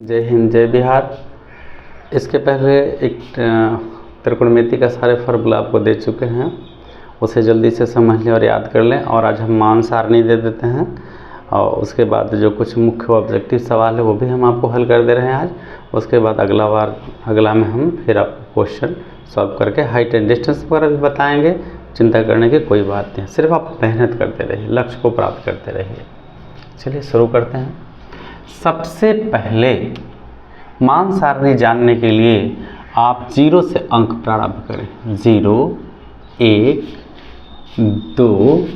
जय हिंद जय बिहार। इसके पहले एक त्रिकोणमिति का सारे फॉर्मूला आपको दे चुके हैं, उसे जल्दी से समझ लें और याद कर लें। और आज हम मान सारणी दे देते हैं और उसके बाद जो कुछ मुख्य ऑब्जेक्टिव सवाल है वो भी हम आपको हल कर दे रहे हैं आज। उसके बाद अगला में हम फिर आपको क्वेश्चन सॉल्व करके हाइट एंड डिस्टेंस वगैरह भी बताएंगे। चिंता करने की कोई बात नहीं, सिर्फ आप मेहनत करते रहिए, लक्ष्य को प्राप्त करते रहिए। चलिए शुरू करते हैं। सबसे पहले मान सारणी जानने के लिए आप 0 से अंक प्रारंभ करें। 0, 1, 2,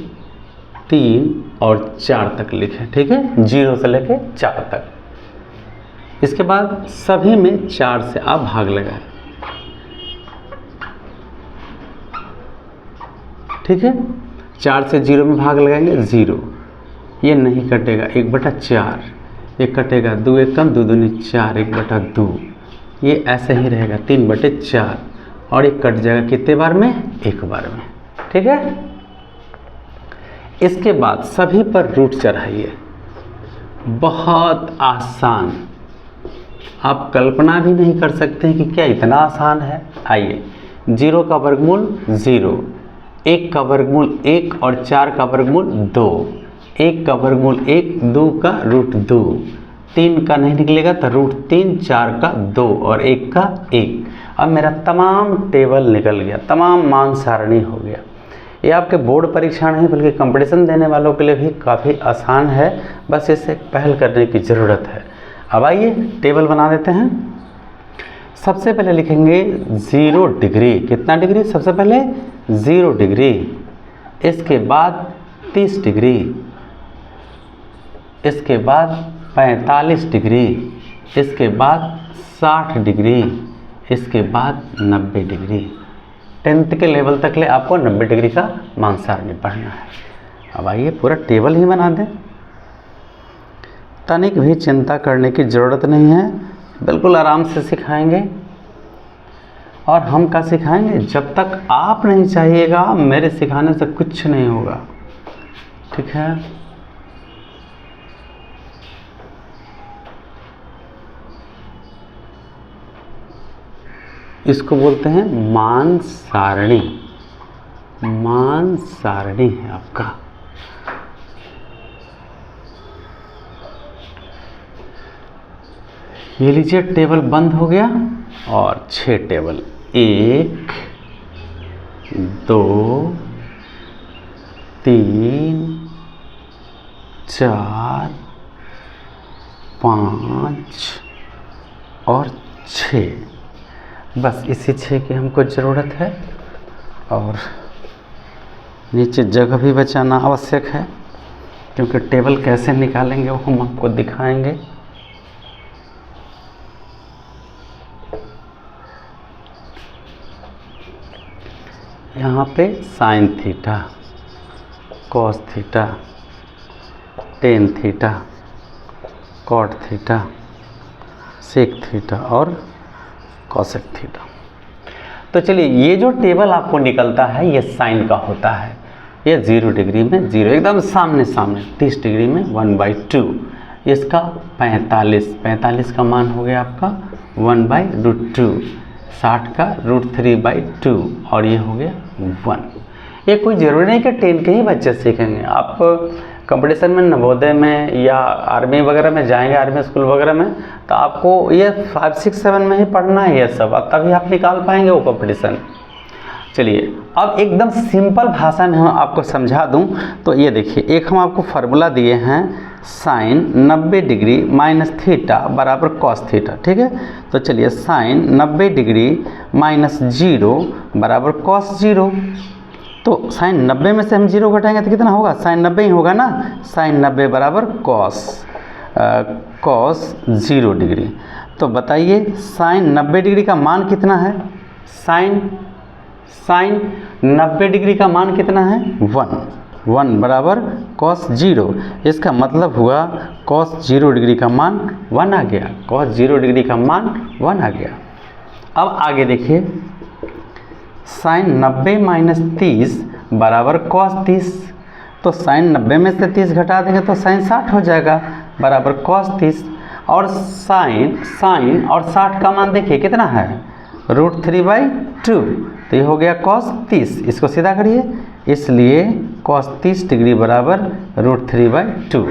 3 और 4 तक लिखें, ठीक है। 0 से लेके 4 तक। इसके बाद सभी में 4 से आप भाग लगाएं, ठीक है। 4 से 0 में भाग लगाएंगे 0, ये नहीं कटेगा, 1/4, ये कटेगा 2 एकम 2 दूनी 4, 1/2, ये ऐसे ही रहेगा 3/4 और ये कट जाएगा कितने बार में? एक बार में, ठीक है। इसके बाद सभी पर रूट चढ़ाइए, बहुत आसान, आप कल्पना भी नहीं कर सकते हैं कि क्या इतना आसान है। आइए, 0 का वर्गमूल 0, 1 का वर्गमूल 1 और 4 का वर्गमूल 2, 1 का वर्गमूल 1, 2 का रूट 2, 3 का नहीं निकलेगा तो रूट 3, 4 का 2 और 1 का 1। अब मेरा तमाम टेबल निकल गया, तमाम मान सारणी हो गया। ये आपके बोर्ड परीक्षा नहीं बल्कि कंपटीशन देने वालों के लिए भी काफ़ी आसान है, बस इसे पहल करने की ज़रूरत है। अब आइए टेबल बना देते हैं। सबसे पहले लिखेंगे 0 डिग्री, कितना डिग्री? सबसे पहले 0 डिग्री, इसके बाद 30 डिग्री, इसके बाद 45 डिग्री, इसके बाद 60 डिग्री, इसके बाद 90 डिग्री। 10th के लेवल तक ले आपको 90 डिग्री का मान सारणी पढ़ना है। अब आइए पूरा टेबल ही बना दें, तनिक भी चिंता करने की ज़रूरत नहीं है, बिल्कुल आराम से सिखाएंगे। और हम क्या सिखाएंगे? जब तक आप नहीं चाहिएगा मेरे सिखाने से कुछ नहीं होगा, ठीक है। इसको बोलते हैं मान सारणी, मान सारणी है आपका। ये लीजिए टेबल बंद हो गया और 6 टेबल, 1, 2, 3, 4, 5 और 6, बस इसी 6 की हमको ज़रूरत है। और नीचे जगह भी बचाना आवश्यक है, क्योंकि टेबल कैसे निकालेंगे वो हम आपको दिखाएंगे। यहाँ पे sine theta, cos theta, tan theta, cot theta, sec theta और कॉसेक थीटा। तो चलिए, ये जो टेबल आपको निकलता है ये साइन का होता है। ये 0 डिग्री में 0 एकदम सामने सामने, 30 डिग्री में 1/2, इसका 45 का मान हो गया आपका 1/√2, 60 का √3/2 और ये हो गया 1। ये कोई ज़रूरी नहीं कि 10 के ही बच्चे सीखेंगे, आप कंपटीशन में नवोदय में या आर्मी वगैरह में जाएंगे, आर्मी स्कूल वगैरह में, तो आपको ये 5, 6, 7 में ही पढ़ना है ये सब, अब तभी आप निकाल पाएंगे वो कंपटीशन। चलिए अब एकदम सिंपल भाषा में हम आपको समझा दूं तो ये देखिए, एक हम आपको फार्मूला दिए हैं, साइन 90 डिग्री माइनस थीटा बराबर कॉस थीटा, ठीक है। तो चलिए, साइन 90 डिग्री माइनस 0 बराबर कॉस 0। तो साइन 90 में से हम 0 घटाएंगे तो कितना होगा? साइन 90 ही होगा ना। साइन 90 बराबर कॉस 0 डिग्री। तो बताइए साइन 90 डिग्री का मान कितना है? साइन 90 डिग्री का मान कितना है? 1 बराबर कॉस 0। इसका मतलब हुआ कॉस 0 डिग्री का मान 1 आ गया, कॉस 0 डिग्री का मान 1 आ गया। अब आगे देखिए, साइन 90 माइनस 30 बराबर कॉस 30। तो साइन 90 में से 30 घटा देंगे तो साइन 60 हो जाएगा, बराबर कॉस 30। और साइन और 60 का मान देखिए कितना है, √3/2, तो ये हो गया cos 30, इसको सीधा करिए, इसलिए cos 30 डिग्री बराबर √3/2,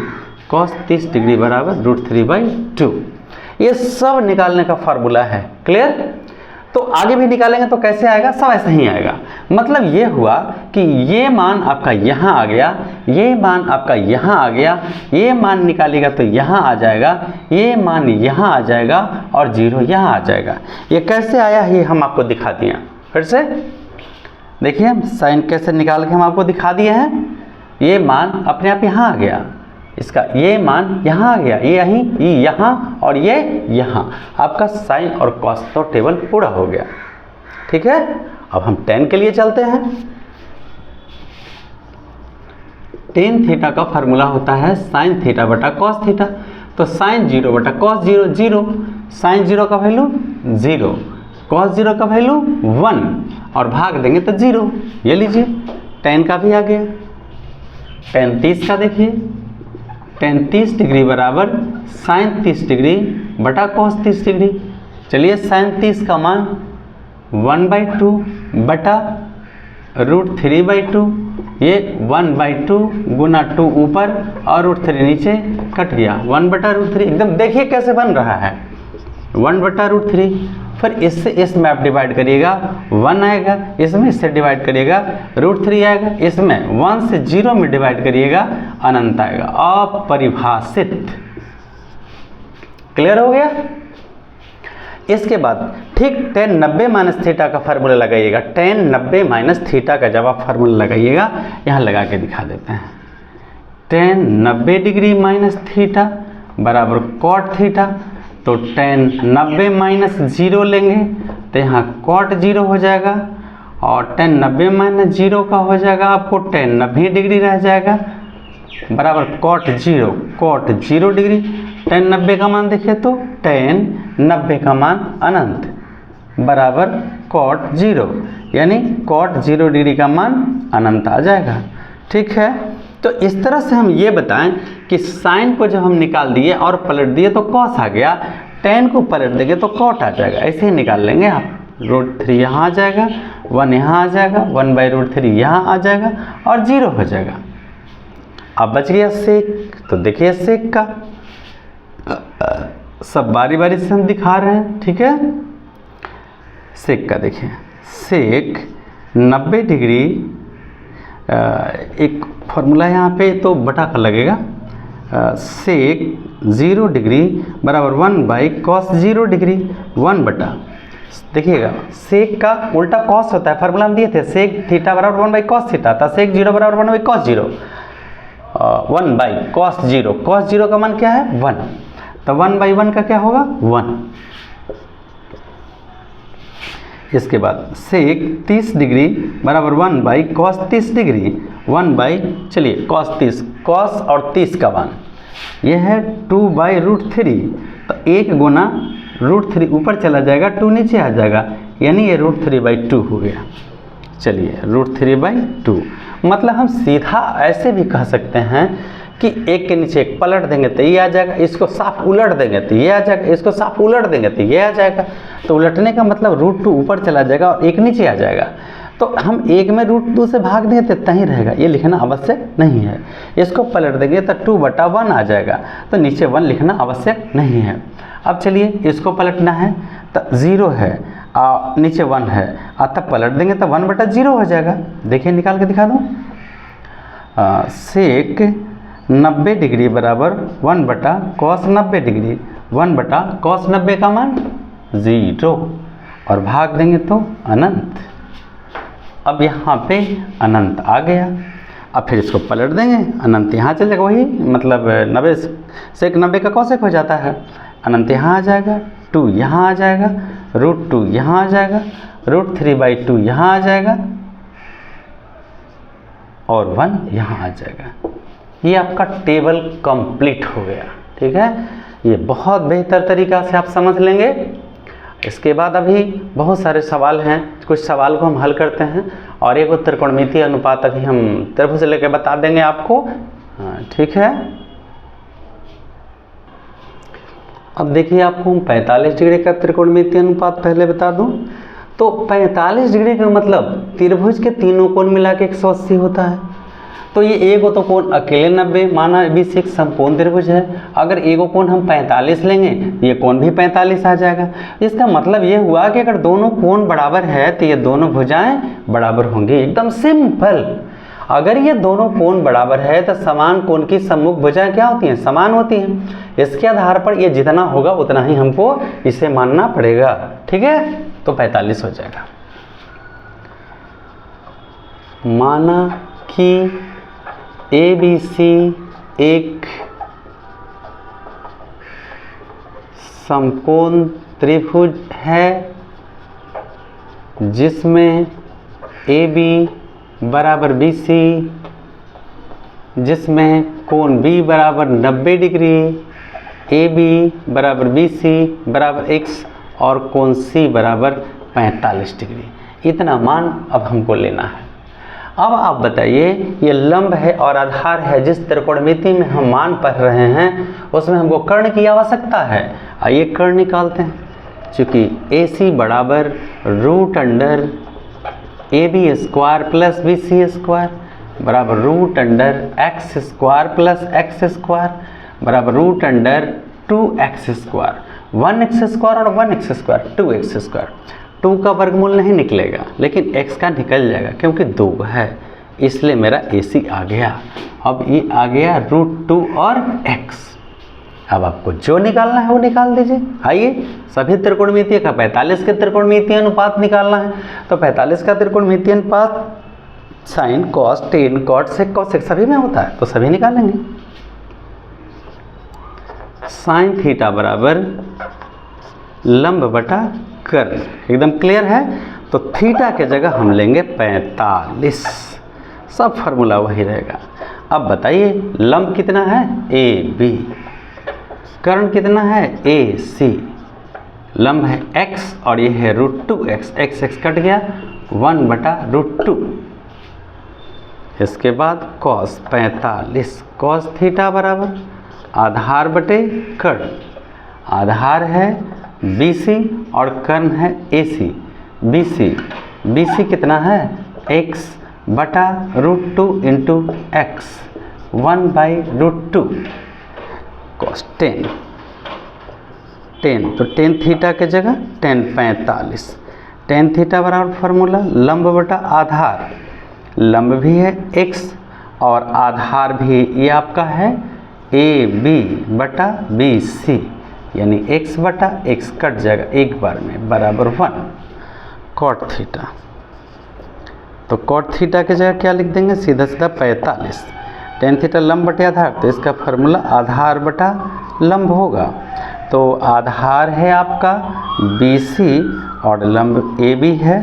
cos 30 डिग्री बराबर √3/2। ये सब निकालने का फार्मूला है, क्लियर। तो आगे भी निकालेंगे तो कैसे आएगा, सब ऐसे ही आएगा। मतलब ये हुआ कि ये मान आपका यहाँ आ गया, ये मान आपका यहाँ आ गया, ये मान निकालेगा तो यहाँ आ जाएगा, ये मान यहाँ आ जाएगा और 0 यहाँ आ जाएगा। ये कैसे आया ये हम आपको दिखा दिए। फिर से देखिए साइन कैसे निकाल के हम आपको दिखा दिए हैं। ये मान अपने आप यहाँ आ गया, इसका ये मान यहाँ आ गया, ये यहीं, ये यहाँ और ये यहाँ, आपका साइन और कॉस तो टेबल पूरा हो गया। ठीक है, अब हम tan के लिए चलते हैं। tan थीटा का फार्मूला होता है sin थीटा बटा कॉस थीटा। तो sin 0 बटा कॉस 0, 0, sin 0 का वैल्यू 0, कॉस 0 का वैल्यू 1 और भाग देंगे तो 0। ये लीजिए tan का भी आ गया। tan 30 का देखिए, tan 30 डिग्री बराबर sin 30 डिग्री बटा cos 30 डिग्री। चलिए sin 30 का मान 1/2 बटा √3/2, ये 1/2 गुना 2 ऊपर और √3 नीचे कट गया, 1/√3। एकदम देखिए कैसे बन रहा है, 1/√3। फिर इससे इसमें आप डिवाइड करिएगा 1 आएगा, इसमें इससे डिवाइड करिएगा √3 आएगा, इसमें 1 से 0 में डिवाइड करिएगा अनंत आएगा, अपरिभाषित। क्लियर हो गया। इसके बाद ठीक tan 90 माइनस थीटा का फार्मूला लगाइएगा। tan 90 माइनस थीटा का जब आप फार्मूला लगाइएगा, यहाँ लगा के दिखा देते हैं। tan 90 डिग्री माइनस थीटा बराबर cot थीटा। तो tan 90 माइनस 0 लेंगे तो यहाँ cot 0 हो जाएगा और tan 90 माइनस 0 का हो जाएगा आपको tan 90 डिग्री रह जाएगा बराबर cot 0 डिग्री। tan 90 का मान देखिए तो tan 90 का मान अनंत बराबर cot 0, यानी cot 0 डिग्री का मान अनंत आ जाएगा। ठीक है, तो इस तरह से हम ये बताएं कि साइन को जब हम निकाल दिए और पलट दिए तो कॉस आ गया, tan को पलट देंगे तो कॉट आ जाएगा। ऐसे ही निकाल लेंगे आप। √3 यहाँ आ जाएगा, 1 यहाँ आ जाएगा, 1/√3 यहाँ आ जाएगा और 0 हो जाएगा। अब बच गया सेक। तो देखिए सेक का सब बारी बारी से हम दिखा रहे हैं। ठीक है, सेक का देखिए, सेक 90 डिग्री, एक फॉर्मूला यहाँ पे तो बटा का लगेगा, सेक 0 डिग्री बराबर 1/cos 0 डिग्री, 1 बटा। देखिएगा सेक का उल्टा कॉस होता है, फार्मूला हम दिए थे, सेक थीटा बराबर 1/cos थीटा था, सेक 0 बराबर 1/cos 0, 1/cos 0। cos 0 का मान क्या है 1, तो 1/1 का क्या होगा 1। इसके बाद सेक 30 डिग्री बराबर 1/cos 30 डिग्री, 1/चलिए cos 30, cos और 30 का मान ये है 2/√3, तो 1 गुना √3 ऊपर चला जाएगा, 2 नीचे आ जाएगा, यानी ये √3/2 हो गया। चलिए √3/2, मतलब हम सीधा ऐसे भी कह सकते हैं कि एक के नीचे एक पलट देंगे तो ये आ जाएगा, इसको साफ उलट देंगे तो ये आ जाएगा, इसको साफ उलट देंगे तो ये आ जाएगा। तो उलटने का मतलब √2 ऊपर चला जाएगा और 1 नीचे आ जाएगा। तो हम 1 में √2 से भाग देंगे तो इतना ही रहेगा, ये लिखना आवश्यक नहीं है। इसको पलट देंगे तो 2/1 आ जाएगा, तो नीचे 1 लिखना आवश्यक नहीं है। अब चलिए इसको पलटना है तो 0 है नीचे 1 है, तब पलट देंगे तो 1/0 हो जाएगा। देखिए निकाल के दिखा दूँ, सेक 90 डिग्री बराबर 1/cos 90 डिग्री, 1/cos 90 का मान 0 और भाग देंगे तो अनंत। अब यहाँ पे अनंत आ गया। अब फिर इसको पलट देंगे, अनंत यहाँ चल जाएगा, वही मतलब 90 सेक 90 का कौशिक हो जाता है, अनंत यहाँ आ जाएगा, 2 यहाँ आ जाएगा, √2 यहाँ आ जाएगा, √3/2 यहाँ आ जाएगा और 1 यहाँ आ जाएगा। ये आपका टेबल कंप्लीट हो गया। ठीक है, ये बहुत बेहतर तरीका से आप समझ लेंगे। इसके बाद अभी बहुत सारे सवाल हैं, कुछ सवाल को हम हल करते हैं और एक त्रिकोणमितीय अनुपात अभी हम त्रिभुज से लेकर बता देंगे आपको। ठीक है, अब देखिए आपको 45 डिग्री का त्रिकोणमितीय अनुपात पहले बता दूं, तो 45 डिग्री का मतलब त्रिभुज के तीनों कोण मिला के 180 होता है। तो ये एगो तो कोण अकेले 90 माना BC एक समकोण त्रिभुज है। अगर एगो कोण हम 45 लेंगे ये कोण भी 45 आ जाएगा। इसका मतलब ये हुआ कि अगर दोनों कोण बराबर है तो ये दोनों भुजाएं बराबर होंगी। एकदम सिंपल। अगर ये दोनों कोण बराबर है तो समान कोण की सम्मुख भुजाएं क्या होती हैं? समान होती हैं। इसके आधार पर ये जितना होगा उतना ही हमको इसे मानना पड़ेगा। ठीक है, तो 45 हो जाएगा। माना कि ABC एक समकोण त्रिभुज है जिसमें AB बराबर BC, जिसमें कोण B बराबर 90 डिग्री, AB बराबर BC बराबर X और कोण C बराबर 45 डिग्री। इतना मान अब हमको लेना है। अब आप बताइए, ये लंब है और आधार है। जिस त्रिकोणमिति में हम मान पढ़ रहे हैं उसमें हमको कर्ण की आवश्यकता है। आइए कर्ण निकालते हैं। चूँकि AC बराबर root under AB square plus BC square बराबर root under x square plus x square बराबर root under 2x square, 1x square और 1x स्क्वायर 2x स्क्वायर। 2 का वर्गमूल नहीं निकलेगा लेकिन x का निकल जाएगा क्योंकि 2 है, इसलिए मेरा AC आ गया। अब ये आ गया √2 और x। अब आपको जो निकालना है वो निकाल दीजिए। आइए, सभी त्रिकोणमितीय का 45 के त्रिकोणमितीय अनुपात निकालना है। तो 45 का त्रिकोणमितीय अनुपात sine cos tan cot sec cosec सभी में होता है, तो सभी निकालेंगे। साइन थीटा बराबर लंब बटा कर्ण। एकदम क्लियर है। तो थीटा के जगह हम लेंगे 45। सब फार्मूला वही रहेगा। अब बताइए लंब कितना है? AB। कर्ण कितना है? AC। लंब है x और ये है √2x। x कट गया, 1 बटा √2। इसके बाद cos 45। cos थीटा बराबर आधार बटे कर्ण। आधार है BC और कर्ण है AC। BC कितना है? x बटा √2 इंटू x, 1 बाई √2 cos 10। तो tan थीटा के जगह tan 45। tan थीटा बराबर फार्मूला लंब बटा आधार। लंब भी है x और आधार भी ये आपका है AB बटा BC, यानी x बटा x कट जाएगा एक बार में बराबर 1 cot थीटा। तो cot थीटा की जगह क्या लिख देंगे? सीधा सीधा 45। tan थीटा लंब बटे आधार, तो इसका फार्मूला आधार बटा लंब होगा। तो आधार है आपका BC और लंब AB है,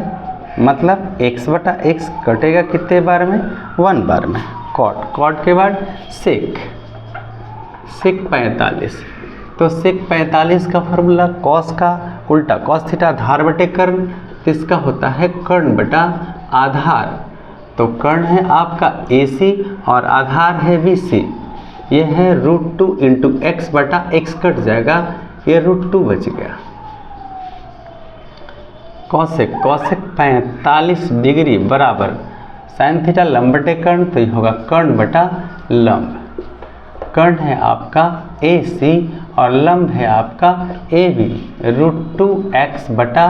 मतलब x बटा x कटेगा कितने बार में? 1 बार में। cot के बाद sec 45। तो sec 45 का फार्मूला cos का उल्टा cos थीटा आधार बटे कर्ण, तो इसका होता है कर्ण बटा आधार। तो कर्ण है आपका AC और आधार है BC। ये है √2 इंटू x बटा x कट जाएगा, ये √2 बच गया। कॉसेक 45 डिग्री बराबर साइन थीटा लंब बटे कर्ण, तो ये होगा कर्ण बटा लंब। कर्ण है आपका AC और लंब है आपका AB। √2x बटा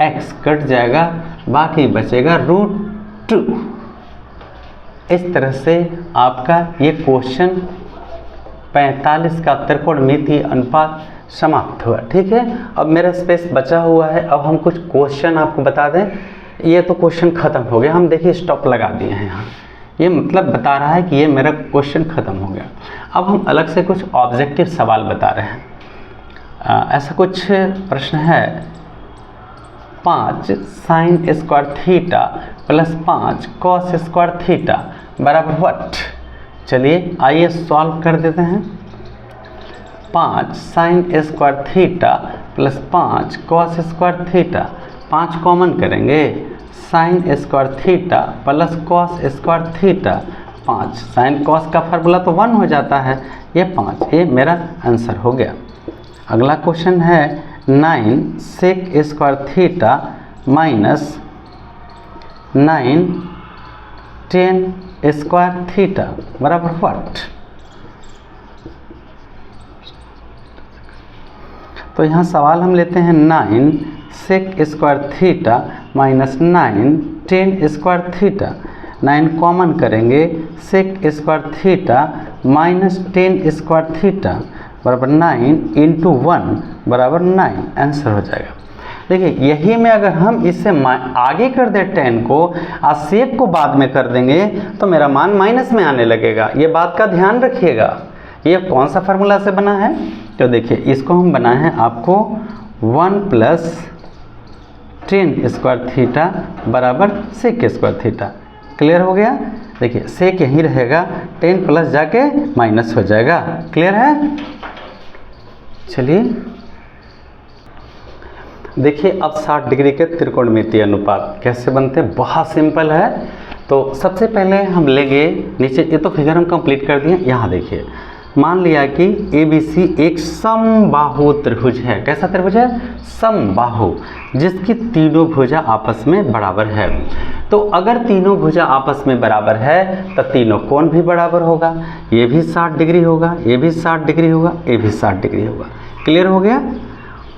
x कट जाएगा, बाकी बचेगा √2। इस तरह से आपका ये क्वेश्चन 45 का त्रिकोणमितीय अनुपात समाप्त हुआ। ठीक है, अब मेरा स्पेस बचा हुआ है। अब हम कुछ क्वेश्चन आपको बता दें। ये तो क्वेश्चन ख़त्म हो गया, हम देखिए स्टॉप लगा दिए हैं यहाँ। ये मतलब बता रहा है कि ये मेरा क्वेश्चन ख़त्म हो गया। अब हम अलग से कुछ ऑब्जेक्टिव सवाल बता रहे हैं। ऐसा कुछ प्रश्न है, 5 sine square theta plus 5 cos square theta बराबर व्हाट? चलिए आइए सॉल्व कर देते हैं। 5 sine square theta plus 5 cos square theta, 5 common करेंगे, sine square theta plus cos square theta 5। Sine cos का फार्मूला तो 1 हो जाता है, ये 5, ये मेरा आंसर हो गया। अगला क्वेश्चन है 9 sec square theta minus 9 tan square theta बराबर व्हाट। तो यहाँ सवाल हम लेते हैं 9 sec square theta minus 9 tan square theta. 9 common करेंगे, sec square theta minus 10 square theta बराबर 9 इंटू 1 बराबर 9, आंसर हो जाएगा। देखिए यही में अगर हम इससे आगे कर दें 10 को और सेक को बाद में कर देंगे तो मेरा मान माइनस में आने लगेगा। ये बात का ध्यान रखिएगा। ये कौन सा फार्मूला से बना है, तो देखिए इसको हम बनाए हैं आपको 1 प्लस 10 स्क्वायर थीटा बराबर सेक स्क्वायर थीटा। क्लियर हो गया। देखिए सेक यहीं रहेगा, 10 प्लस जाके माइनस हो जाएगा। क्लियर है। चलिए देखिए अब 60 डिग्री के त्रिकोणमितीय अनुपात कैसे बनते हैं, बहुत सिंपल है। तो सबसे पहले हम लेंगे नीचे, ये तो फिगर हम कंप्लीट कर दिए। यहाँ देखिए मान लिया कि ABC एक समबाहु त्रिभुज है। कैसा त्रिभुज है, समबाहु, जिसकी तीनों भुजा आपस में बराबर है। तो अगर तीनों भुजा आपस में बराबर है तो तीनों कोण भी बराबर होगा। ये भी 60 डिग्री होगा, ये भी 60 डिग्री होगा, ये भी 60 डिग्री होगा। क्लियर हो गया।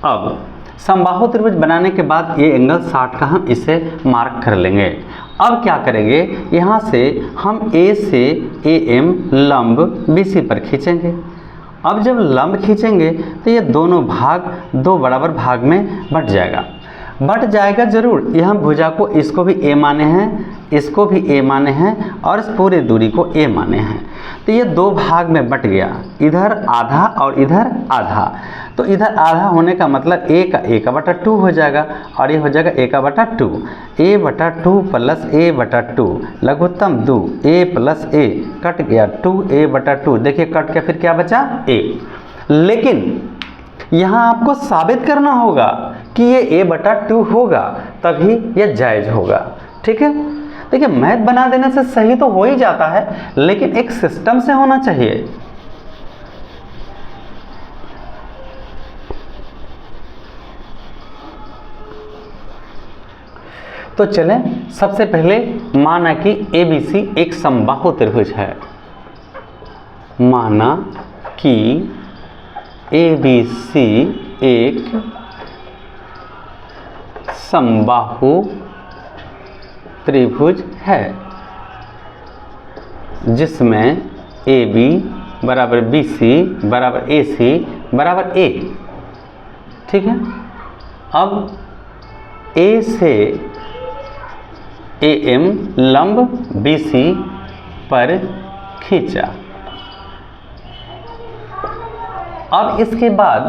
अब समबाहु त्रिभुज बनाने के बाद ये एंगल 60 का हम इसे मार्क कर लेंगे। अब क्या करेंगे, यहाँ से हम A से AM लंब BC पर खींचेंगे। अब जब लंब खींचेंगे तो ये दोनों भाग दो बराबर भाग में बट जाएगा जरूर। यहाँ भुजा को इसको भी A माने हैं, इसको भी A माने हैं और इस पूरे दूरी को A माने हैं। तो ये दो भाग में बट गया, इधर आधा और इधर आधा। तो इधर आधा होने का मतलब A का बटा 2 हो जाएगा और ये हो जाएगा A का बटा 2। A बटा 2 प्लस A बटा 2 लघुत्तम 2, A प्लस A कट गया 2A बटा 2। देखिए कट के फिर क्या बचा A। लेकिन यहाँ आपको साबित करना होगा कि ये A बटा 2 होगा, तभी ये जायज़ होगा। ठीक है। देखिए मैथ बना देने से सही तो हो ही जाता है, लेकिन एक सिस्टम से होना चाहिए। तो चलें सबसे पहले माना कि ABC एक समबाहु त्रिभुज है। माना कि ABC एक समबाहु त्रिभुज है जिसमें AB बराबर BC बराबर AC बराबर A। ठीक है। अब A से AM लंब BC पर खींचा। अब इसके बाद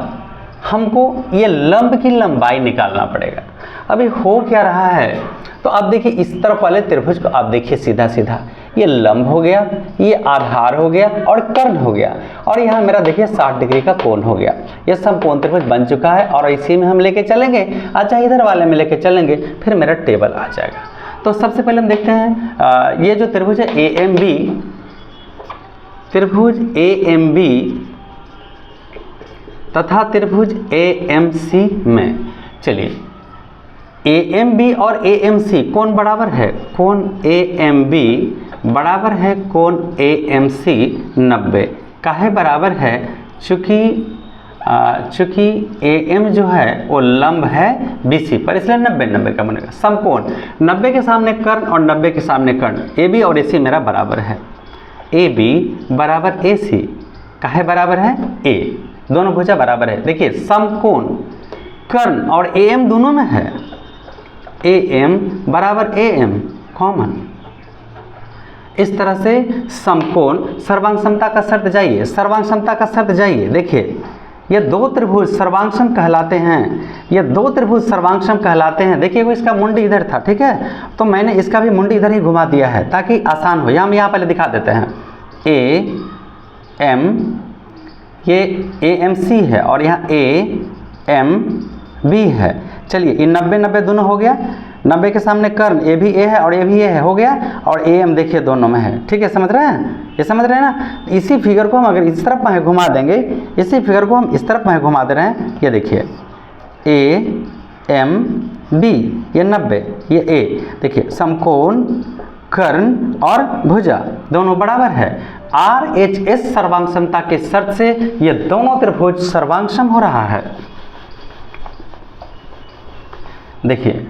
हमको ये लंब की लंबाई निकालना पड़ेगा। अभी हो क्या रहा है, तो अब देखिए इस तरफ वाले त्रिभुज को आप देखिए सीधा सीधा, ये लंब हो गया, ये आधार हो गया और कर्ण हो गया, और यहाँ मेरा देखिए 60 डिग्री का कोण हो गया। ये समकोण त्रिभुज बन चुका है और इसी में हम लेके चलेंगे। अच्छा इधर वाले में लेके चलेंगे, फिर मेरा टेबल आ जाएगा। तो सबसे पहले हम देखते हैं ये जो त्रिभुज है AMB, त्रिभुज AMB तथा त्रिभुज AMC में, चलिए AMB और AMC कौन बराबर है, कोण AMB बराबर है कोण AMC 90। काहे बराबर है, चूँकि AM जो है वो लंब है BC पर, इसलिए 90 का बनेगा। समकोण 90 के सामने कर्ण और 90 के सामने कर्ण, AB और AC मेरा बराबर है। AB बराबर AC, काहे बराबर है, A, दोनों भुजा बराबर है। देखिए समकोण कर्ण और AM दोनों में है, AM बराबर AM कॉमन। इस तरह से समकोण सर्वांग समता का शर्त जाइए, सर्वांग समता का शर्त जाइए। देखिए ये दो त्रिभुज सर्वांगसम कहलाते हैं, ये दो त्रिभुज सर्वांगसम कहलाते हैं। देखिए वो इसका मुंडी इधर था, ठीक है, तो मैंने इसका भी मुंडी इधर ही घुमा दिया है ताकि आसान हो। हम यहाँ पहले दिखा देते हैं AM, ये AMC है और यहाँ AMB है। चलिए ये 90-90 दोनों हो गया, 90 के सामने कर्ण, ए भी ए है और ए भी ए है, हो गया। और ए एम देखिए दोनों में है, ठीक है, समझ रहे हैं, ये समझ रहे हैं ना। इसी फिगर को हम अगर इस तरफ में घुमा देंगे, इसी फिगर को हम इस तरफ में घुमा दे रहे हैं, ये देखिए ए एम बी, ये 90, ये ए, देखिए समकोण, कर्ण और भुजा दोनों बराबर है। आर एच एस सर्वांगक्षमता के शर्त से ये दोनों त्रिभुज सर्वांगक्षम हो रहा है। देखिए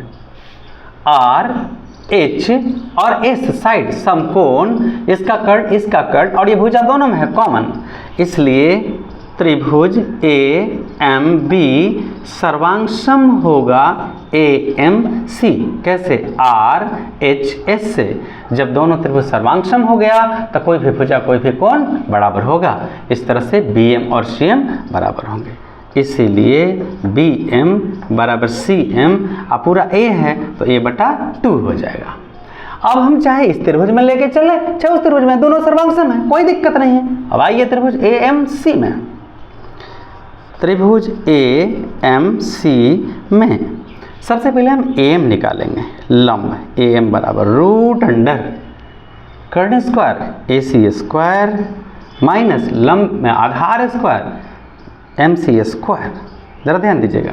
आर एच और एस साइड समकोण, इसका कर्ण और ये भुजा दोनों में है कॉमन, इसलिए त्रिभुज ए एम बी सर्वांगक्षम होगा ए एम सी। कैसे? आर एच एस से। जब दोनों त्रिभुज सर्वांगक्षम हो गया तो कोई भी भुजा कोई भी कोण बराबर होगा। इस तरह से बी एम और सी एम बराबर होंगे, इसीलिए बी एम बराबर सी एम। अब पूरा ए है तो ए बटा 2 हो जाएगा। अब हम चाहे इस त्रिभुज में लेके चले चाहे उस त्रिभुज में, दोनों सर्वांगक्षम है, कोई दिक्कत नहीं है। अब आइए त्रिभुज ए एम सी में, त्रिभुज ए एम सी में सबसे पहले हम ए एम निकालेंगे, लंब ए एम बराबर रूट अंडर कर्ण स्क्वायर ए सी स्क्वायर माइनस लंब में आधार स्क्वायर एम सी स्क्वायर। जरा ध्यान दीजिएगा,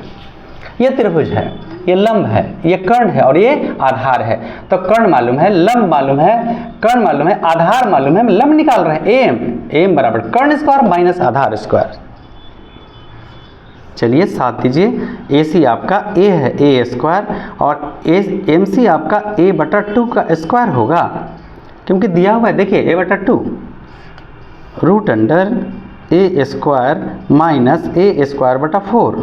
ये त्रिभुज है, ये लंब है, ये कर्ण है और ये आधार है। तो कर्ण मालूम है, लंब मालूम है, कर्ण मालूम है, आधार मालूम है, हम लंब निकाल रहे हैं ए एम बराबर कर्ण स्क्वायर माइनस आधार स्क्वायर। चलिए साथ दीजिए, ए सी आपका ए है ए स्क्वायर और एम सी आपका ए बटा 2 का स्क्वायर होगा, क्योंकि दिया हुआ है, देखिए ए बटा 2 रूट अंडर ए स्क्वायर माइनस ए स्क्वायर बटा 4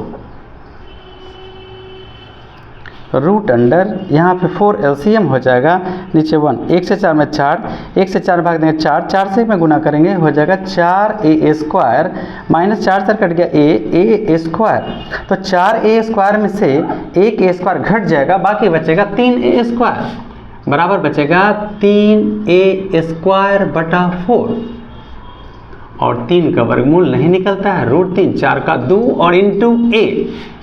रूट अंडर, यहाँ पे 4 एलसीएम हो जाएगा, नीचे 1, 1 से 4 में 4, 1 से 4 भाग देंगे 4, 4 से में गुना करेंगे हो जाएगा 4 ए स्क्वायर माइनस 4 से कट गया ए स्क्वायर। तो 4 ए स्क्वायर में से 1 ए स्क्वायर घट जाएगा, बाकी बचेगा 3 ए स्क्वायर बराबर बचेगा 3 ए स्क्वायर बटा 4 और 3 का वर्गमूल नहीं निकलता है, रूट 3, 4 का 2 और इंटू ए,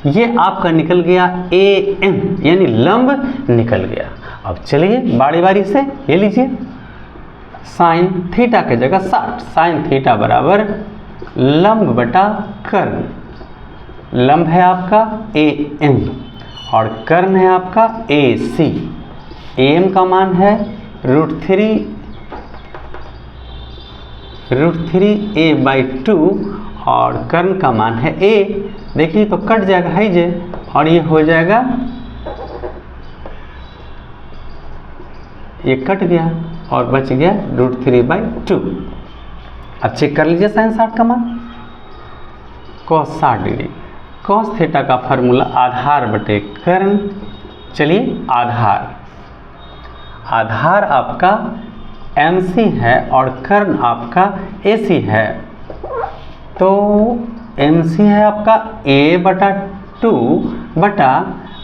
ये आपका निकल गया ए एम यानी लंब निकल गया। अब चलिए बारी बारी से ये लीजिए, साइन थीटा के जगह 60, साइन थीटा बराबर लंब बटा कर्ण, लंब है आपका ए एम और कर्ण है आपका ए सी। ए एम का मान है रूट थ्री ए बाई 2 और कर्ण का मान है ए। देखिए तो कट जाएगा है जे और ये हो जाएगा, ये कट गया और बच गया रूट 3 बाई 2। अब चेक कर लीजिए साइन 60 का मान, cos 60 डिग्री, cos थीटा का फार्मूला आधार बटे कर्ण। चलिए आधार आपका MC है और कर्ण आपका AC है, तो MC है आपका A बटा 2 बटा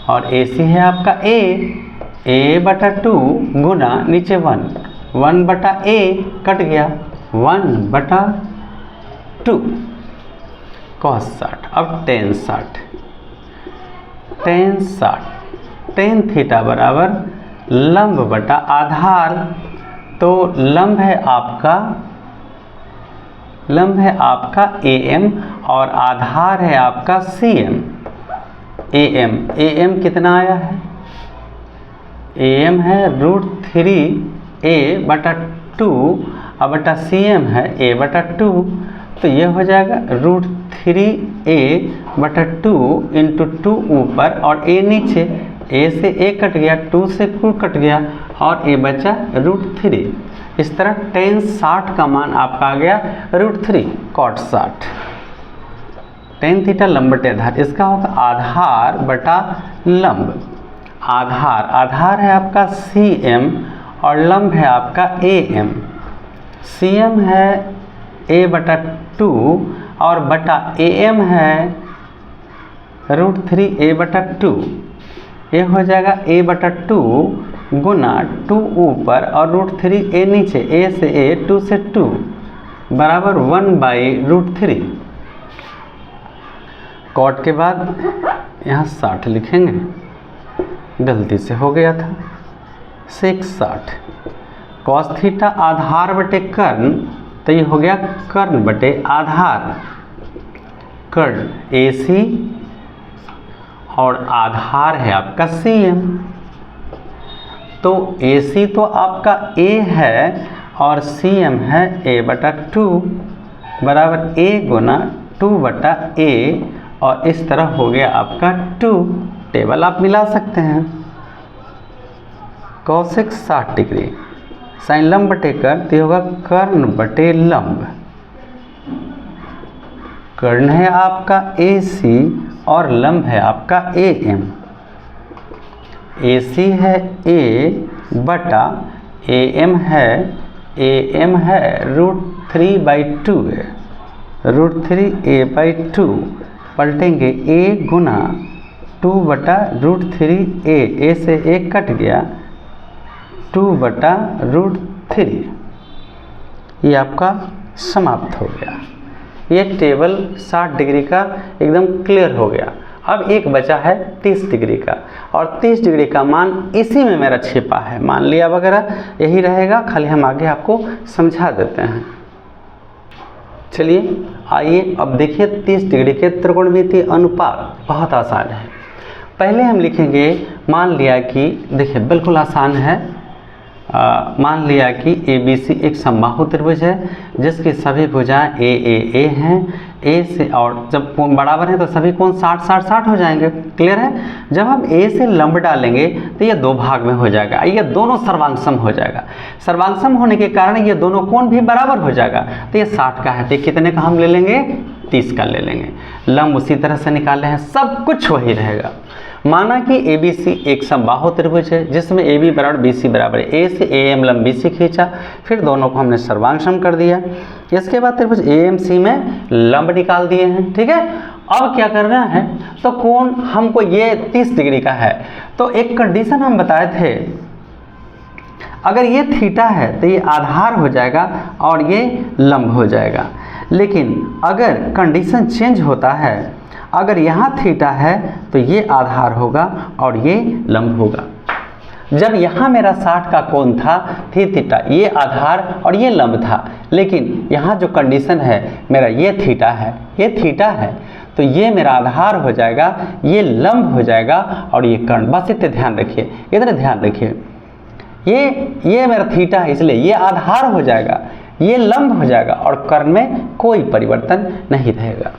और AC है आपका A बटा 2 गुना नीचे 1 बटा A कट गया 1 बटा 2 cos 60। अब tan थीटा बराबर लंब बटा आधार, तो लंब है आपका AM और आधार है आपका CM। AM कितना आया है? AM है रूट 3 A बटा 2 और बटा CM है A बटा 2, तो ये हो जाएगा रूट 3 A बटा 2 इंटू 2 ऊपर और A नीचे, A से A कट गया, 2 से 2 कट गया और A बचा रूट 3। इस तरह tan 60 का मान आपका आ गया रूट 3 cot 60। tan थीटा लंब बटे आधार, इसका होगा आधार बटा लंब। आधार है आपका CM और लंब है आपका AM। CM है A बटा 2 और बटा AM है रूट 3 A बटा 2। ये हो जाएगा A बटा 2 गुना 2 ऊपर और रूट 3 A नीचे, A से A 2 से 2 बराबर 1 बाई रूट 3। कॉट के बाद यहाँ 60 लिखेंगे गलती से हो गया था। सेक 60 कॉस थीटा आधार बटे कर्ण, तो ये हो गया कर्ण बटे आधार। कर्ण AC और आधार है आपका CM। तो AC तो आपका A है और CM है A/2 बराबर A गुना 2/A, और इस तरह हो गया आपका 2। टेबल आप मिला सकते हैं। कॉसेक 60 डिग्री साइन लंब बटे कर्ण, तो होगा कर्ण बटे लंब। कर्ण है आपका AC और लंब है आपका AM। AC है A बटा AM है √3/2 है, √3A/2 पलटेंगे A Guna 2/√3A, A से A कट गया, 2/√3। ये आपका समाप्त हो गया। ये टेबल 60 डिग्री का एकदम क्लियर हो गया। अब एक बचा है 30 डिग्री का, और 30 डिग्री का मान इसी में मेरा छिपा है, मान लिया वगैरह यही रहेगा, खाली हम आगे आपको समझा देते हैं। चलिए आइए अब देखिए 30 डिग्री के त्रिकोणमितीय अनुपात। बहुत आसान है। पहले हम लिखेंगे, मान लिया कि देखिए बिल्कुल आसान है, मान लिया कि ABC एक समबाहु त्रिभुज है जिसकी सभी भुजाएं AAA हैं। A से, और जब कोण बराबर है तो सभी कोण 60-60-60 हो जाएंगे। क्लियर है। जब हम A से लंब डालेंगे तो ये दो भाग में हो जाएगा, ये दोनों सर्वांगसम हो जाएगा। सर्वांगसम होने के कारण ये दोनों कोण भी बराबर हो जाएगा। तो ये 60 का है, तो कितने का हम ले लेंगे? 30 का ले लेंगे। लंब उसी तरह से निकाले हैं, सब कुछ वही रहेगा। माना कि ABC एक समबाहु त्रिभुज है जिसमें AB बराबर BC बराबर है। A से AM लंब BC खींचा, फिर दोनों को हमने सर्वांगसम कर दिया। इसके बाद त्रिभुज AMC में लंब निकाल दिए हैं। ठीक है। अब क्या करना है, तो कोण हमको ये 30 डिग्री का है, तो एक कंडीशन हम बताए थे, अगर ये थीटा है तो ये आधार हो जाएगा और ये लंब हो जाएगा। लेकिन अगर कंडीशन चेंज होता है, अगर यहाँ थीटा है तो ये आधार होगा और ये लंब होगा। जब यहाँ मेरा 60 का कोण था, थीटा, ये आधार और ये लंब था, लेकिन यहाँ जो कंडीशन है मेरा ये थीटा है, ये थीटा है, तो ये मेरा आधार हो जाएगा, ये लंब हो जाएगा और ये कर्ण। बस इतने ध्यान रखिए, इतने ध्यान रखिए। ये मेरा थीटा है इसलिए ये आधार हो जाएगा, ये लंब हो जाएगा और कर्ण में कोई परिवर्तन नहीं रहेगा।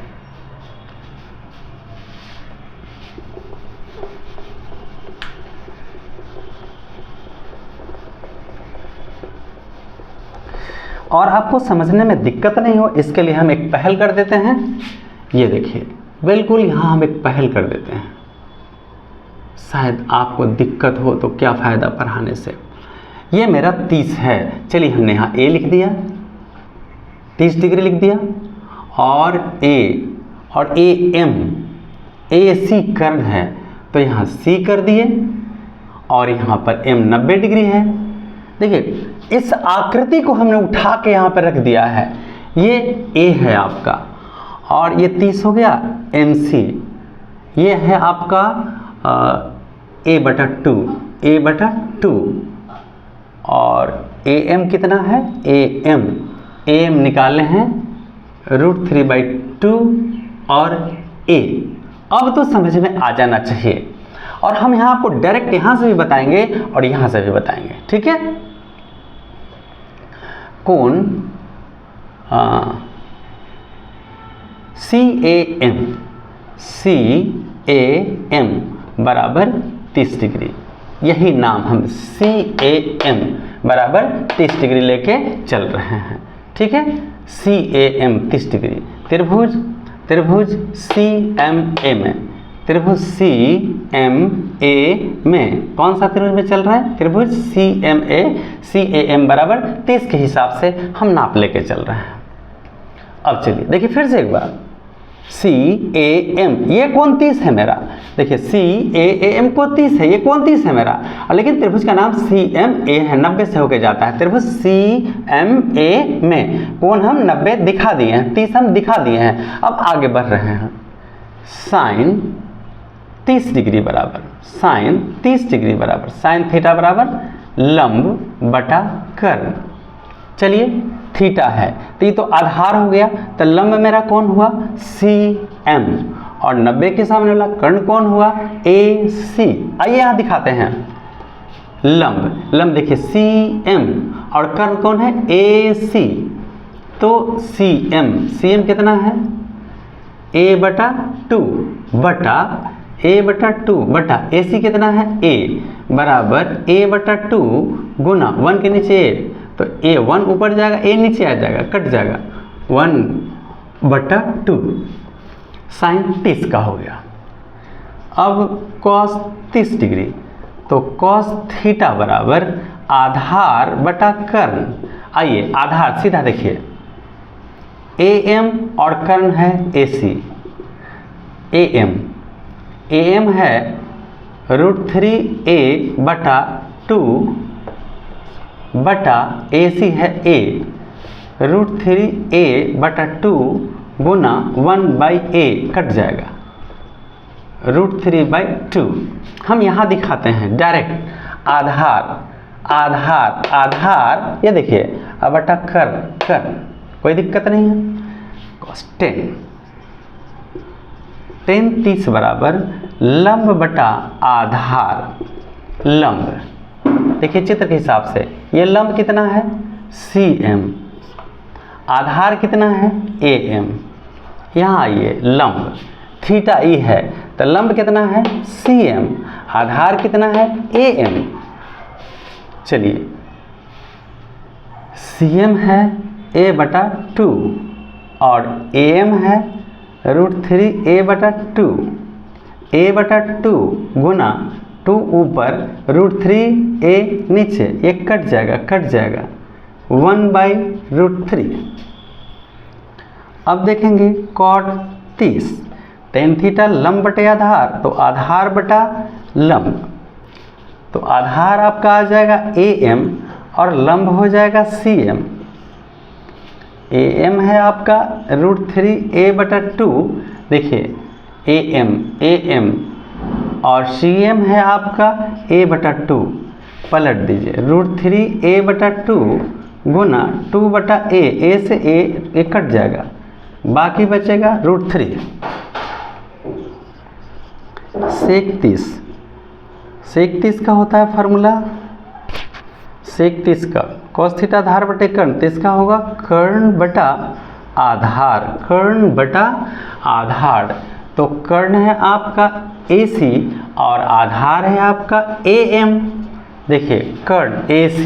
और आपको समझने में दिक्कत नहीं हो इसके लिए हम एक पहल कर देते हैं। ये देखिए बिल्कुल यहाँ हम एक पहल कर देते हैं, शायद आपको दिक्कत हो तो क्या फ़ायदा पढ़ाने से। ये मेरा 30 है, चलिए हमने यहाँ A लिख दिया, 30 डिग्री लिख दिया, और A और AM AC कर्ण है तो यहाँ C कर दिए, और यहाँ पर M 90 डिग्री है। देखिए इस आकृति को हमने उठा के यहाँ पर रख दिया है। ये A है आपका और ये 30 हो गया MC, ये है आपका A/2 और AM कितना है? AM निकाले हैं √3/2 और A। अब तो समझ में आ जाना चाहिए, और हम यहाँ आपको डायरेक्ट यहाँ से भी बताएंगे और यहाँ से भी बताएंगे। ठीक है। कोण CAM बराबर 30 डिग्री, यही नाम हम CAM बराबर 30 डिग्री लेके चल रहे हैं। ठीक है। CAM 30 डिग्री, त्रिभुज CMA में, त्रिभुज CMA में कौन सा त्रिभुज में चल रहा है? त्रिभुज CAM बराबर 30 के हिसाब से हम नाप लेके चल रहे हैं। अब चलिए देखिए फिर से एक बार, CAM ये कोण 30 है मेरा, देखिए CAM को 30 है, ये कोण 30 है मेरा, और लेकिन त्रिभुज का नाम CMA है, 90 से होके जाता है। त्रिभुज CMA में कोण हम 90 दिखा दिए हैं, 30 हम दिखा दिए हैं। अब आगे बढ़ रहे हैं। साइन 30 डिग्री बराबर साइन 30 डिग्री बराबर साइन थीटा बराबर लंब बटा कर्ण। चलिए थीटा है तो ये तो आधार हो गया, तो लंब मेरा कौन हुआ CM और 90 के सामने वाला कर्ण कौन हुआ AC। आइए यहाँ दिखाते हैं लंब देखिए CM और कर्ण कौन है AC। तो CM कितना है A/2 बटा A/2 बटा AC कितना है A बराबर A/2 गुना 1 के नीचे A, तो A 1 ऊपर जाएगा A नीचे आ जाएगा कट जाएगा 1/2 साइन 30 का हो गया। अब कॉस 30 डिग्री, तो कॉस थीटा बराबर आधार बटा कर्ण। आइए आधार सीधा देखिए AM और कर्ण है AC। AM है √3A/2 बटा AC है A √3A/2 Guna 1/A cut जाएगा √3/2। हम यहाँ दिखाते हैं डायरेक्ट आधार ये देखिए अब बटा कर्ण कोई दिक्कत नहीं है। cos 10 30 बराबर लंब बटा आधार। लंब देखिए चित्र के हिसाब से ये लंब कितना है CM, आधार कितना है AM। यहाँ आइए लंब थीटा E है तो लंब कितना है CM, आधार कितना है AM। चलिए CM है A/2 और AM है √3A/2। A/2 गुना 2 ऊपर √3A नीचे ये कट जाएगा 1/√3। अब देखेंगे cot 30 tan थीटा लंब बटे आधार, तो आधार बटा लंब, तो आधार आपका आ जाएगा AM और लंब हो जाएगा CM। AM है आपका √3A/2 देखिए AM और CM है आपका A/2 पलट दीजिए √3A/2 गुना 2/A, A से A कट जाएगा बाकी बचेगा √3। सेक 30 का होता है फार्मूला सेक 30 का cos थीटा आधार बटे कर्ण, तो इसका होगा कर्ण बटा आधार। तो कर्ण है आपका AC और आधार है आपका AM। देखिए कर्ण AC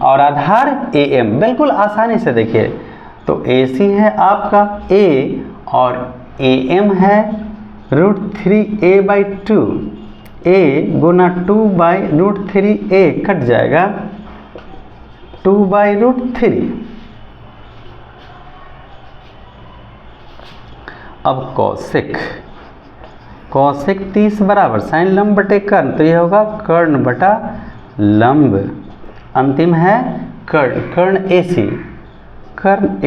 और आधार AM, बिल्कुल आसानी से देखिए। तो AC है आपका A और AM है √3A/2, A Guna 2/√3A cut जाएगा 2/√3। अब कौशिक 30 बराबर साइन लंब बटे कर्ण, तो यह होगा कर्ण बटा लंब। अंतिम है कर्ण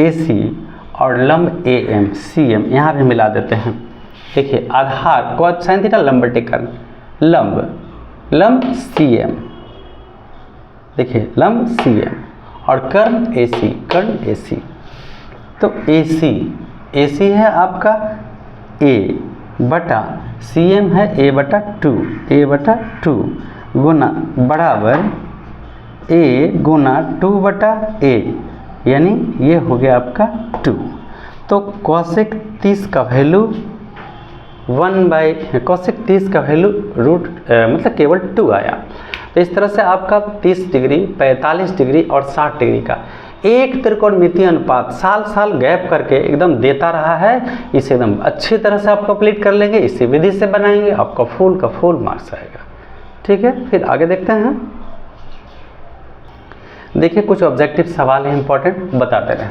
AC और लंब AM CM, यहाँ भी मिला देते हैं। देखिए आधार cos साइन थीटा लंब बटे कर्ण, लंब CM, देखिए लंब CM और कर्ण AC। तो AC है आपका A बटा CM है A/2 गुना बराबर A गुना 2/A, यानी ये हो गया आपका 2। तो cosec 30 का वैल्यू cosec 30 का वैल्यू मतलब केवल 2 आया। तो इस तरह से आपका 30 डिग्री 45 डिग्री और 60 डिग्री का एक त्रिकोणमितीय अनुपात साल गैप करके एकदम देता रहा है। इसे एकदम अच्छी तरह से आप कंप्लीट कर लेंगे, इसी विधि से बनाएंगे, आपका फुल मार्क्स आएगा। ठीक है, फिर आगे देखते हैं। देखिए कुछ ऑब्जेक्टिव सवाल है इंपॉर्टेंट, बताते रहे।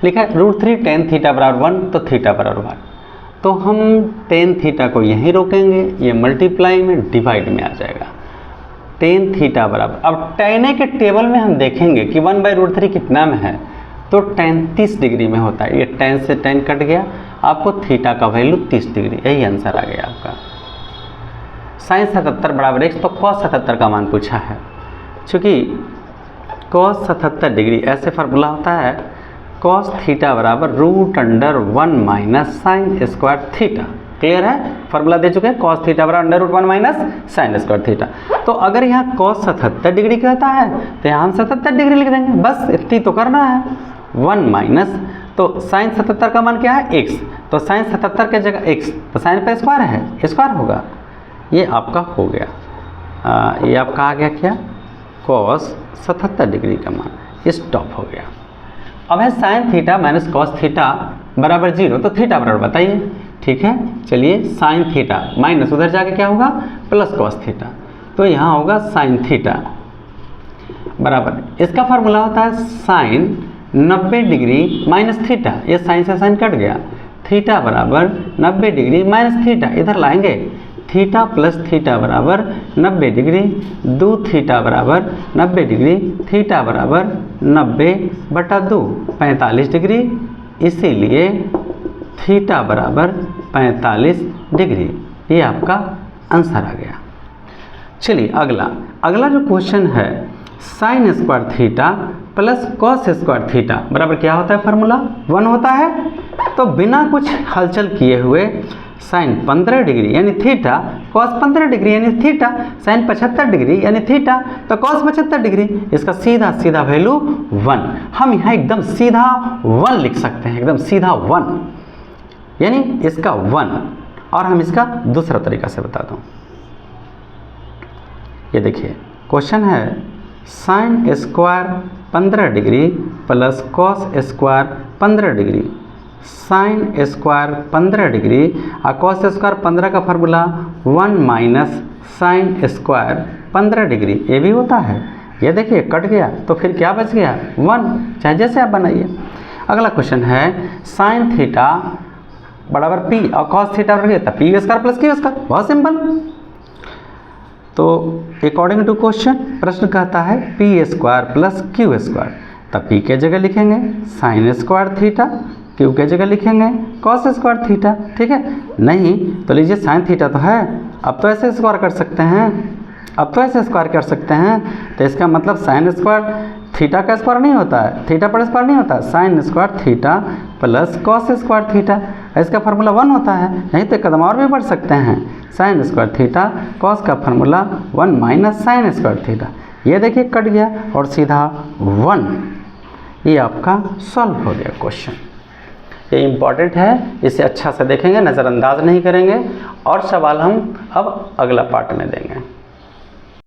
लिखा है √3 tan थीटा बराबर 1, तो थीटा बराबर 1, तो हम tan थीटा को यहीं रोकेंगे, ये मल्टीप्लाई में डिवाइड में आ जाएगा। tan थीटा बराबर, अब tan ए के टेबल में हम देखेंगे कि 1/√3 कितना में है, तो tan 30 डिग्री में होता है। ये tan से tan कट गया आपको थीटा का वैल्यू 30 डिग्री, यही आंसर आ गया आपका। साइन 77 बराबर x, तो cos 77 का मान पूछा है। चूँकि cos 77 डिग्री ऐसे फार्मूला होता है, cos थीटा बराबर √1 minus sign square theta. Clear है, फार्मूला दे चुके हैं, cos थीटा बराबर √1 माइनस साइन स्क्वायर थीटा। तो अगर यहाँ cos 77 डिग्री कहता है तो यहाँ हम 77 डिग्री लिख देंगे, बस इतनी तो करना है। 1 माइनस, तो साइन 77 का मान क्या है x, तो साइन 77 के जगह x, तो साइन पे स्क्वायर है, स्क्वायर होगा। ये आपका हो गया, ये आपका आ गया क्या, cos 77 डिग्री का मान, स्टॉप हो गया। अब है sine theta minus cos theta बराबर 0, तो थीटा बराबर बताइए। ठीक है, चलिए साइन थीटा माइनस उधर जाके क्या होगा, प्लस कॉस थीटा, तो यहाँ होगा साइन थीटा बराबर, इसका फार्मूला होता है साइन 90 डिग्री माइनस थीटा, ये साइन से साइन कट गया, थीटा बराबर 90 डिग्री माइनस थीटा, इधर लाएंगे थीटा प्लस थीटा बराबर 90 डिग्री, 2 थीटा बराबर 90 डिग्री, थीटा बराबर 90/2 45 डिग्री, इसीलिए थीटा बराबर 45 डिग्री। ये आपका आंसर आ गया। चलिए अगला जो क्वेश्चन है, sign square theta plus cos square theta बराबर क्या होता है, फार्मूला 1 होता है। तो बिना कुछ हलचल किए हुए साइन 15 डिग्री यानी थीटा, कॉस 15 डिग्री यानी थीटा, साइन 75 डिग्री यानी थीटा, तो कॉस 75 डिग्री, इसका सीधा सीधा वैल्यू 1। हम यहाँ एकदम सीधा 1 लिख सकते हैं, एकदम सीधा 1, यानी इसका 1। और हम इसका दूसरा तरीका से बताता हूँ। ये देखिए क्वेश्चन है, sine square 15 degree plus cos square 15 degree, sine square 15 degree और कॉस स्क्वायर 15 का formula 1 minus sine square 15 degree, ये भी होता है। ये देखिए कट गया, तो फिर क्या बच गया, 1, चाहे जैसे आप बनाइए। अगला क्वेश्चन है, साइन थीटा बराबर पी और कॉस थीटा बराबर क्या, P square plus Q square, बहुत सिंपल। तो अकॉर्डिंग टू क्वेश्चन प्रश्न कहता है P square plus Q square, तब पी के जगह लिखेंगे साइन स्क्वायर थीटा, क्यू के जगह लिखेंगे कॉस स्क्वायर थीटा। ठीक है, नहीं तो लीजिए साइन थीटा तो है, अब तो ऐसे स्क्वायर कर सकते हैं, अब तो ऐसे स्क्वायर कर सकते हैं, तो इसका मतलब साइन स्क्वायर थीटा का स्क्वायर नहीं होता है, थीटा पर स्क्वायर नहीं होता, sign square theta plus cos square theta, इसका फार्मूला 1 होता है। नहीं तो कदम और भी बढ़ सकते हैं, साइन स्क्वायर थीटा कॉस का formula 1 minus sign square theta. ये देखिए कट गया और सीधा 1, ये आपका सॉल्व हो गया क्वेश्चन। ये इम्पॉर्टेंट है, इसे अच्छा से देखेंगे, नज़रअंदाज नहीं करेंगे, और सवाल हम अब अगला पार्ट में देंगे।